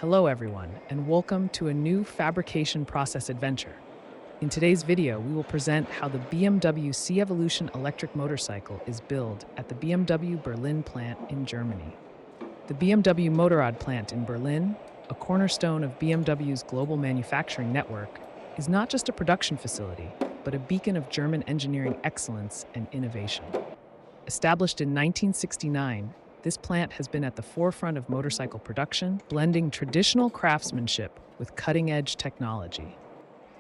Hello everyone, and welcome to a new fabrication process adventure. In today's video, we will present how the BMW C Evolution electric motorcycle is built at the BMW Berlin plant in Germany. The BMW Motorrad plant in Berlin, a cornerstone of BMW's global manufacturing network, is not just a production facility, but a beacon of German engineering excellence and innovation. Established in 1969, this plant has been at the forefront of motorcycle production, blending traditional craftsmanship with cutting-edge technology.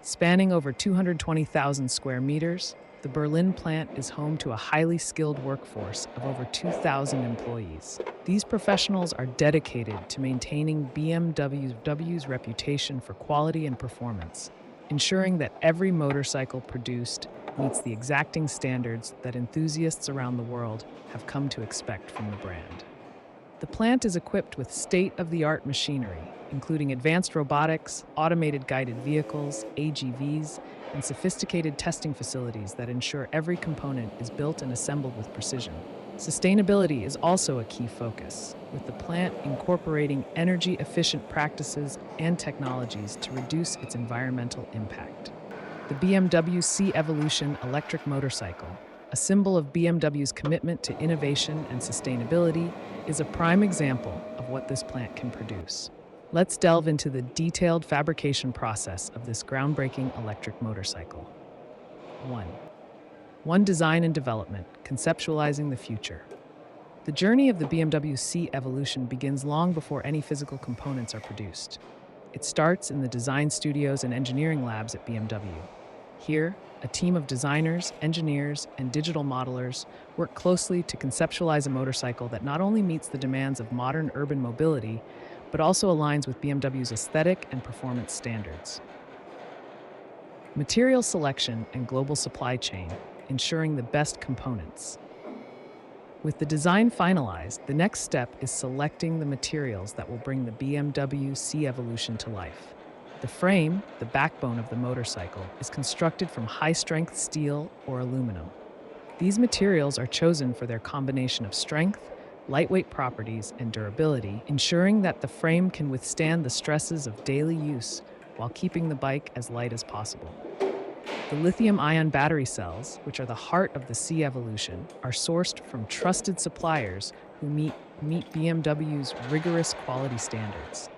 Spanning over 220,000 square meters, the Berlin plant is home to a highly skilled workforce of over 2,000 employees. These professionals are dedicated to maintaining BMW's reputation for quality and performance, ensuring that every motorcycle produced meets the exacting standards that enthusiasts around the world have come to expect from the brand. The plant is equipped with state-of-the-art machinery, including advanced robotics, automated guided vehicles, AGVs, and sophisticated testing facilities that ensure every component is built and assembled with precision. Sustainability is also a key focus, with the plant incorporating energy-efficient practices and technologies to reduce its environmental impact. The BMW C Evolution electric motorcycle, a symbol of BMW's commitment to innovation and sustainability, is a prime example of what this plant can produce. Let's delve into the detailed fabrication process of this groundbreaking electric motorcycle. 1. Design and development, conceptualizing the future. The journey of the BMW C Evolution begins long before any physical components are produced. It starts in the design studios and engineering labs at BMW. Here, a team of designers, engineers, and digital modelers work closely to conceptualize a motorcycle that not only meets the demands of modern urban mobility, but also aligns with BMW's aesthetic and performance standards. Material selection and global supply chain, ensuring the best components. With the design finalized, the next step is selecting the materials that will bring the BMW C Evolution to life. The frame, the backbone of the motorcycle, is constructed from high-strength steel or aluminum. These materials are chosen for their combination of strength, lightweight properties, and durability, ensuring that the frame can withstand the stresses of daily use while keeping the bike as light as possible. The lithium-ion battery cells, which are the heart of the C Evolution, are sourced from trusted suppliers who meet BMW's rigorous quality standards.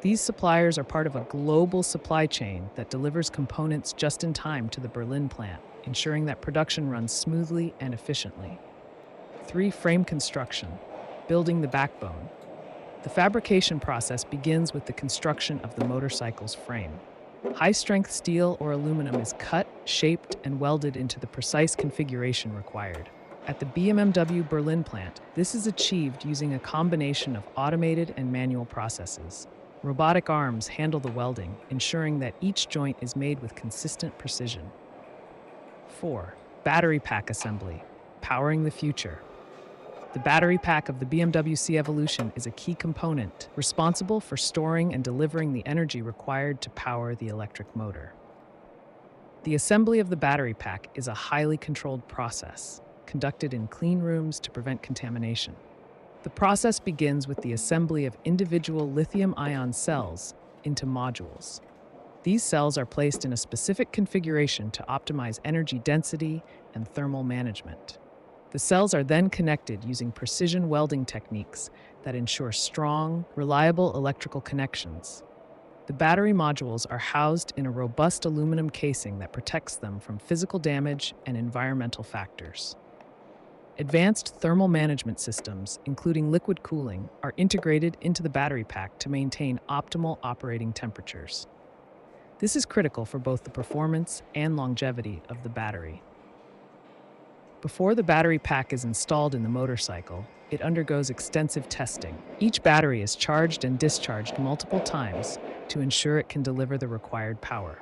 These suppliers are part of a global supply chain that delivers components just in time to the Berlin plant, ensuring that production runs smoothly and efficiently. 3. Frame construction, building the backbone. The fabrication process begins with the construction of the motorcycle's frame. High-strength steel or aluminum is cut, shaped, and welded into the precise configuration required. At the BMW Berlin plant, this is achieved using a combination of automated and manual processes. Robotic arms handle the welding, ensuring that each joint is made with consistent precision. 4. Battery pack assembly, powering the future. The battery pack of the BMW C Evolution is a key component, responsible for storing and delivering the energy required to power the electric motor. The assembly of the battery pack is a highly controlled process, conducted in clean rooms to prevent contamination. The process begins with the assembly of individual lithium-ion cells into modules. These cells are placed in a specific configuration to optimize energy density and thermal management. The cells are then connected using precision welding techniques that ensure strong, reliable electrical connections. The battery modules are housed in a robust aluminum casing that protects them from physical damage and environmental factors. Advanced thermal management systems, including liquid cooling, are integrated into the battery pack to maintain optimal operating temperatures. This is critical for both the performance and longevity of the battery. Before the battery pack is installed in the motorcycle, it undergoes extensive testing. Each battery is charged and discharged multiple times to ensure it can deliver the required power.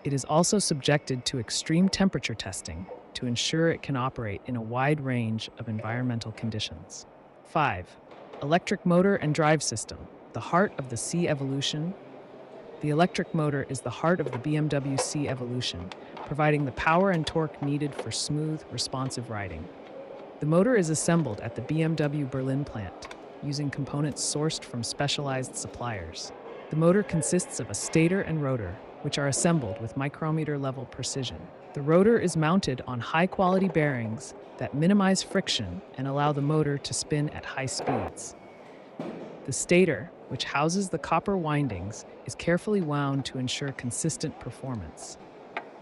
It is also subjected to extreme temperature testing to ensure it can operate in a wide range of environmental conditions. 5. Electric motor and drive system, the heart of the C Evolution. The electric motor is the heart of the BMW C Evolution, providing the power and torque needed for smooth, responsive riding. The motor is assembled at the BMW Berlin plant. using components sourced from specialized suppliers. The motor consists of a stator and rotor, which are assembled with micrometer-level precision. The rotor is mounted on high-quality bearings that minimize friction and allow the motor to spin at high speeds. The stator, which houses the copper windings, is carefully wound to ensure consistent performance.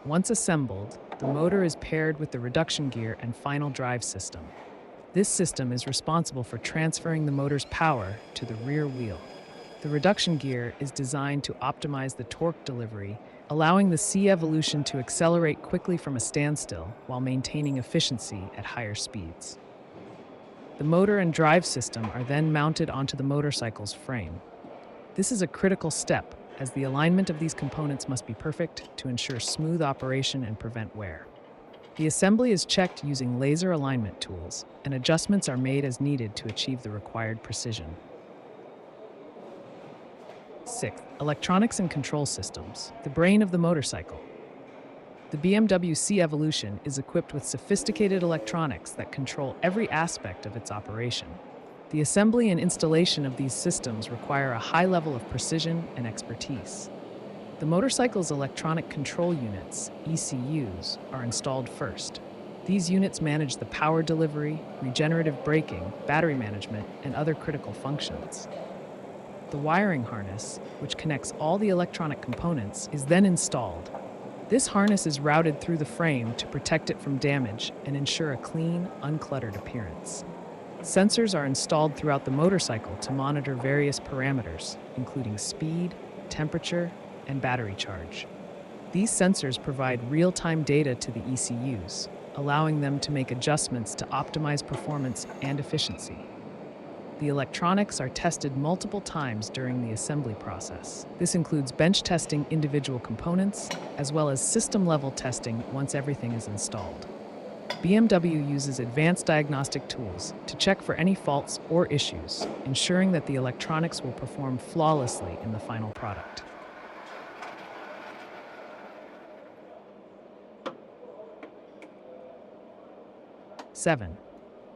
Once assembled, the motor is paired with the reduction gear and final drive system. This system is responsible for transferring the motor's power to the rear wheel. The reduction gear is designed to optimize the torque delivery, allowing the C Evolution to accelerate quickly from a standstill while maintaining efficiency at higher speeds. The motor and drive system are then mounted onto the motorcycle's frame. This is a critical step, as the alignment of these components must be perfect to ensure smooth operation and prevent wear. The assembly is checked using laser alignment tools, and adjustments are made as needed to achieve the required precision. Sixth, electronics and control systems, the brain of the motorcycle. The BMW C Evolution is equipped with sophisticated electronics that control every aspect of its operation. The assembly and installation of these systems require a high level of precision and expertise. The motorcycle's electronic control units, ECUs, are installed first. These units manage the power delivery, regenerative braking, battery management, and other critical functions. The wiring harness, which connects all the electronic components, is then installed. This harness is routed through the frame to protect it from damage and ensure a clean, uncluttered appearance. Sensors are installed throughout the motorcycle to monitor various parameters, including speed, temperature, and battery charge. These sensors provide real-time data to the ECUs, allowing them to make adjustments to optimize performance and efficiency. The electronics are tested multiple times during the assembly process. This includes bench testing individual components, as well as system-level testing once everything is installed. BMW uses advanced diagnostic tools to check for any faults or issues, ensuring that the electronics will perform flawlessly in the final product. Seven,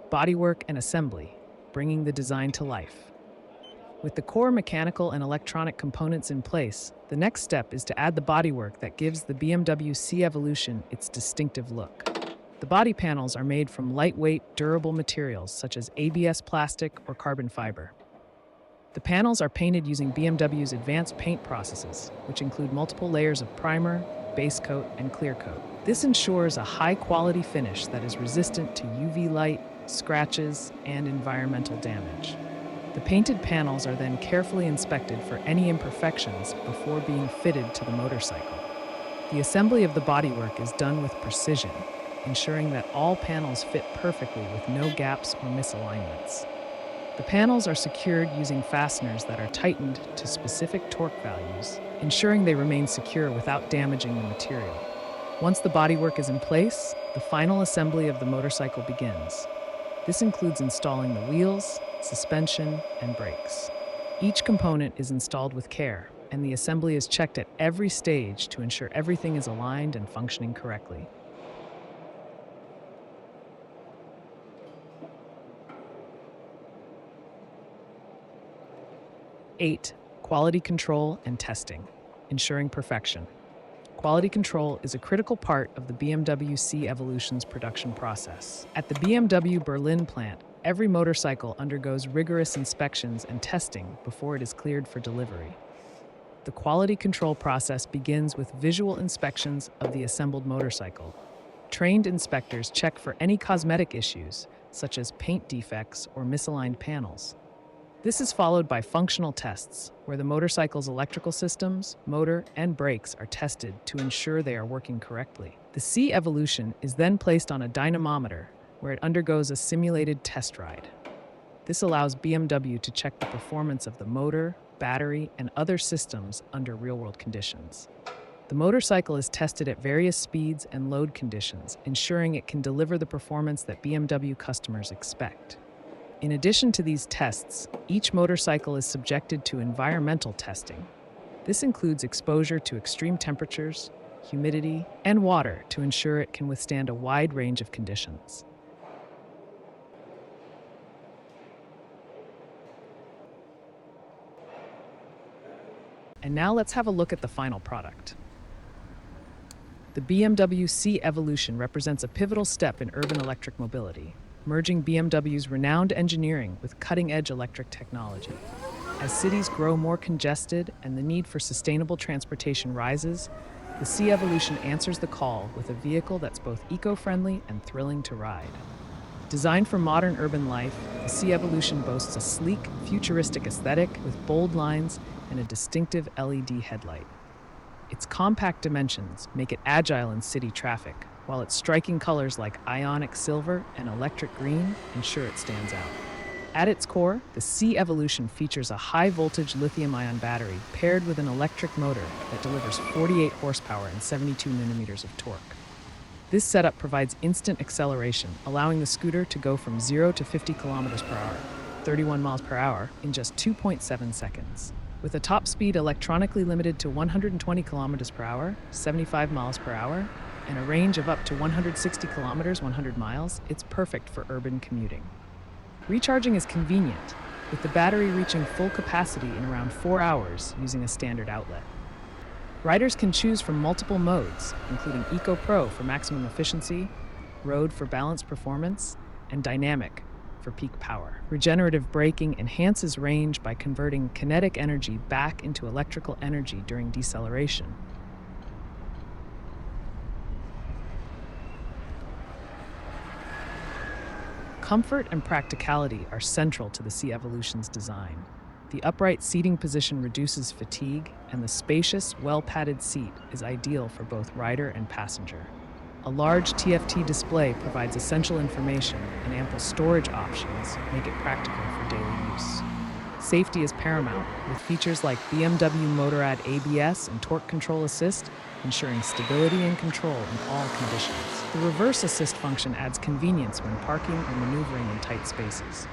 bodywork and assembly, bringing the design to life. With the core mechanical and electronic components in place, the next step is to add the bodywork that gives the BMW C Evolution its distinctive look. The body panels are made from lightweight, durable materials such as ABS plastic or carbon fiber. The panels are painted using BMW's advanced paint processes, which include multiple layers of primer, base coat, and clear coat. This ensures a high-quality finish that is resistant to UV light, scratches, and environmental damage. The painted panels are then carefully inspected for any imperfections before being fitted to the motorcycle. The assembly of the bodywork is done with precision, ensuring that all panels fit perfectly with no gaps or misalignments. The panels are secured using fasteners that are tightened to specific torque values, ensuring they remain secure without damaging the material. Once the bodywork is in place, the final assembly of the motorcycle begins. This includes installing the wheels, suspension, and brakes. Each component is installed with care, and the assembly is checked at every stage to ensure everything is aligned and functioning correctly. Eight, quality control and testing, ensuring perfection. Quality control is a critical part of the BMW C Evolution's production process. At the BMW Berlin plant, every motorcycle undergoes rigorous inspections and testing before it is cleared for delivery. The quality control process begins with visual inspections of the assembled motorcycle. Trained inspectors check for any cosmetic issues, such as paint defects or misaligned panels. This is followed by functional tests, where the motorcycle's electrical systems, motor, and brakes are tested to ensure they are working correctly. The C Evolution is then placed on a dynamometer, where it undergoes a simulated test ride. This allows BMW to check the performance of the motor, battery, and other systems under real-world conditions. The motorcycle is tested at various speeds and load conditions, ensuring it can deliver the performance that BMW customers expect. In addition to these tests, each motorcycle is subjected to environmental testing. This includes exposure to extreme temperatures, humidity, and water to ensure it can withstand a wide range of conditions. And now let's have a look at the final product. The BMW C Evolution represents a pivotal step in urban electric mobility, merging BMW's renowned engineering with cutting-edge electric technology. As cities grow more congested and the need for sustainable transportation rises, the C Evolution answers the call with a vehicle that's both eco-friendly and thrilling to ride. Designed for modern urban life, the C Evolution boasts a sleek, futuristic aesthetic with bold lines and a distinctive LED headlight. Its compact dimensions make it agile in city traffic, while its striking colors like ionic silver and electric green ensure it stands out. At its core, the C Evolution features a high-voltage lithium-ion battery paired with an electric motor that delivers 48 horsepower and 72 newton-meters of torque. This setup provides instant acceleration, allowing the scooter to go from 0 to 50 kilometers per hour, 31 miles per hour, in just 2.7 seconds. With a top speed electronically limited to 120 kilometers per hour, 75 miles per hour, and a range of up to 160 kilometers, 100 miles, it's perfect for urban commuting. Recharging is convenient, with the battery reaching full capacity in around 4 hours using a standard outlet. Riders can choose from multiple modes, including Eco Pro for maximum efficiency, Road for balanced performance, and Dynamic for peak power. Regenerative braking enhances range by converting kinetic energy back into electrical energy during deceleration. Comfort and practicality are central to the C Evolution's design. The upright seating position reduces fatigue, and the spacious, well-padded seat is ideal for both rider and passenger. A large TFT display provides essential information, and ample storage options make it practical for daily use. Safety is paramount, with features like BMW Motorrad ABS and Torque Control Assist ensuring stability and control in all conditions. The reverse assist function adds convenience when parking or maneuvering in tight spaces.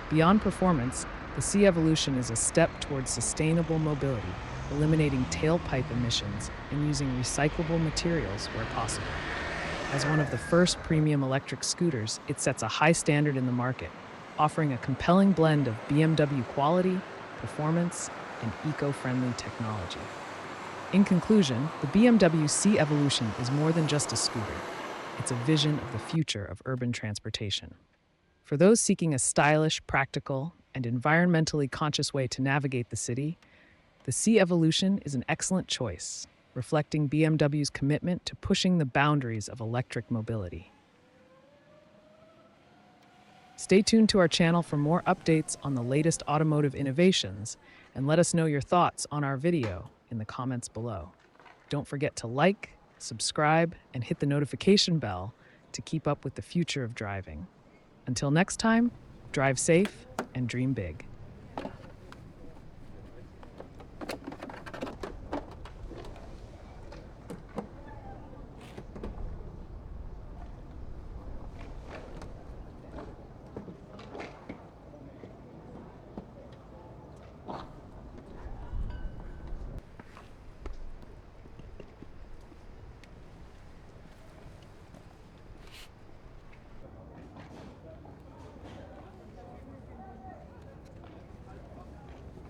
Beyond performance, the C Evolution is a step towards sustainable mobility, eliminating tailpipe emissions and using recyclable materials where possible. As one of the first premium electric scooters, it sets a high standard in the market, offering a compelling blend of BMW quality, performance, and eco-friendly technology. In conclusion, the BMW C Evolution is more than just a scooter. It's a vision of the future of urban transportation. For those seeking a stylish, practical, and environmentally conscious way to navigate the city, the C Evolution is an excellent choice, reflecting BMW's commitment to pushing the boundaries of electric mobility. Stay tuned to our channel for more updates on the latest automotive innovations, and let us know your thoughts on our video in the comments below. Don't forget to like, subscribe, and hit the notification bell to keep up with the future of driving. Until next time, drive safe and dream big.